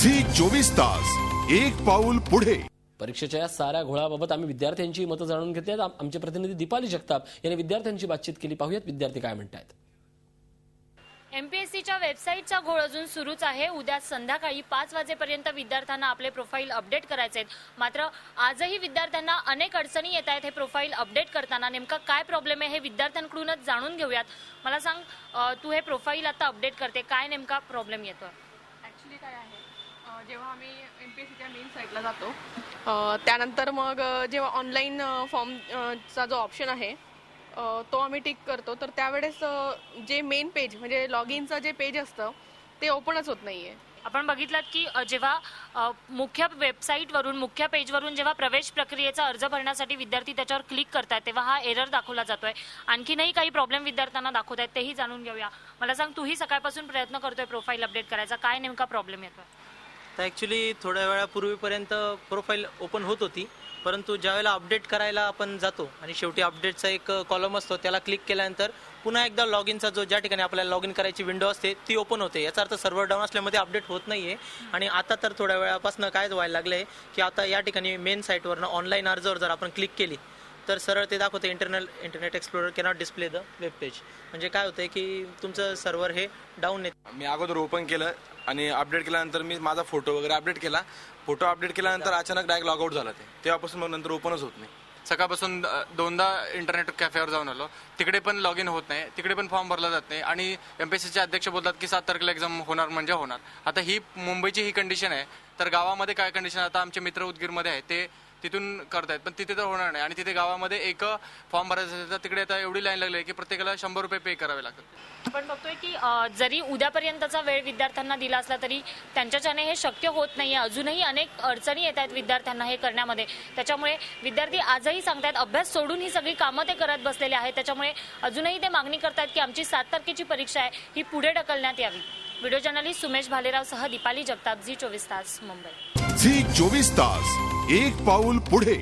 Zee 24 तास, एक पाऊल पुढे। परीक्षेच्या या साऱ्या घोळाबाबत आम्ही विद्यार्थ्यांची मतं जाणून घेतली। आमचे प्रतिनिधी दीपाली जगताप यांनी विद्यार्थ्यांची बातचीत केली। पाहूयात विद्यार्थी काय म्हणतात। एमपीएससीच्या वेबसाईटचा घोळ अजून सुरूच आहे। उद्या संध्याकाळी 5 वाजेपर्यंत विद्यार्थ्यांना आपले प्रोफाईल अपडेट करायचे आहेत। मात्र आजही विद्यार्थ्यांना अनेक अडचणी येत आहेत। हे प्रोफाईल अपडेट करताना नेमका काय प्रॉब्लेम आहे हे विद्यार्थ्यांकडूनच जाणून घेऊयात। मला सांग, तू हे प्रोफाईल आता अपडेट करते, काय नेमका प्रॉब्लेम येतो? ॲक्च्युली काय आहे, जेव्हा आम्ही एमपीएससीच्या मेन साईटला जातो त्यानंतर मग जेव्हा ऑनलाईन फॉर्मचा जो ऑप्शन आहे तो आम्ही टिक करतो, तर त्यावेळेस जे मेन पेज म्हणजे लॉग इनचं जे पेज असतं ते ओपनच होत नाहीये। आपण बघितलं की जेव्हा मुख्य वेबसाईटवरून मुख्य पेजवरून जेव्हा प्रवेश प्रक्रियेचा अर्ज भरण्यासाठी विद्यार्थी त्याच्यावर क्लिक करतात तेव्हा हा एरर दाखवला जातोय। आणखीनही काही प्रॉब्लेम विद्यार्थ्यांना दाखवत आहेत, तेही जाणून घेऊया। मला सांग, तूही सकाळपासून प्रयत्न करतोय प्रोफाईल अपडेट करायचा, काय नेमका प्रॉब्लेम येतोय? तर ॲक्च्युली थोड्या वेळापूर्वीपर्यंत प्रोफाईल ओपन होत होती, परंतु ज्यावेळेला अपडेट करायला आपण जातो आणि शेवटी अपडेटचा एक कॉलम असतो त्याला क्लिक केल्यानंतर पुन्हा एकदा लॉग इनचा जो ज्या ठिकाणी आपल्याला लॉग इन करायची विंडो असते ती ओपन होते। याचा अर्थ सर्व्हर डाऊन असल्यामध्ये अपडेट होत नाही आहे। आणि आता तर थोड्या वेळापासून काय व्हायला लागलं आहे की आता या ठिकाणी मेन साईटवरनं ऑनलाईन अर्जावर जर आपण क्लिक केली तर सरळ ते दाखवते internet explorer cannot display the web page. म्हणजे काय होतंय की तुमचं सर्व्हर हे डाऊन आहे। मी अगोदर ओपन केलं आणि अपडेट केल्यानंतर मी माझा फोटो वगैरे अपडेट केला। फोटो अपडेट केल्यानंतर अचानक डायरेक्ट लॉग आउट झाला तेव्हापासून मग नंतर ओपनच होत नाही। सकाळपासून दोनदा इंटरनेट कॅफेवर जाऊन आलो, तिकडे पण लॉग इन होत नाही, तिकडे पण फॉर्म भरला जात नाही। आणि एमपीएससीचे अध्यक्ष बोलतात की 7 तारखेला एक्झाम होणार म्हणजे होणार। आता ही मुंबईची ही कंडिशन आहे, तर गावामध्ये काय कंडिशन? आता आमचे मित्र उदगीरमध्ये आहे, ते तिथून करतायत, पण तिथे तर होणार नाही। आणि तिथे गावामध्ये एक फॉर्म भरायचा असेल तर तिकडे आता एवढी लाईन लागली आहे की प्रत्येकाला 100 रुपये पे करावे लागतात। आपण बघतोय की जरी उद्यापर्यंतचा वेळ विद्यार्थ्यांना दिला असला तरी त्यांच्याच्याने हे शक्य होत नाहीये। अजूनही अनेक अडचणी येत आहेत विद्यार्थ्यांना हे करण्यामध्ये। त्याच्यामुळे विद्यार्थी आजही सांगतायत अभ्यास सोडून ही सगळी कामं ते करत बसलेले आहेत। त्याच्यामुळे अजूनही ते मागणी करतायत की आमची 7 तारखेची परीक्षा आहे ही पुढे ढकलण्यात यावी। व्हिडिओ जर्नलिस्ट सुमेश भालेराव सह दीपाली जगताप, झी 24 तास, मुंबई। झी 24 तास, एक पाऊल पुढे।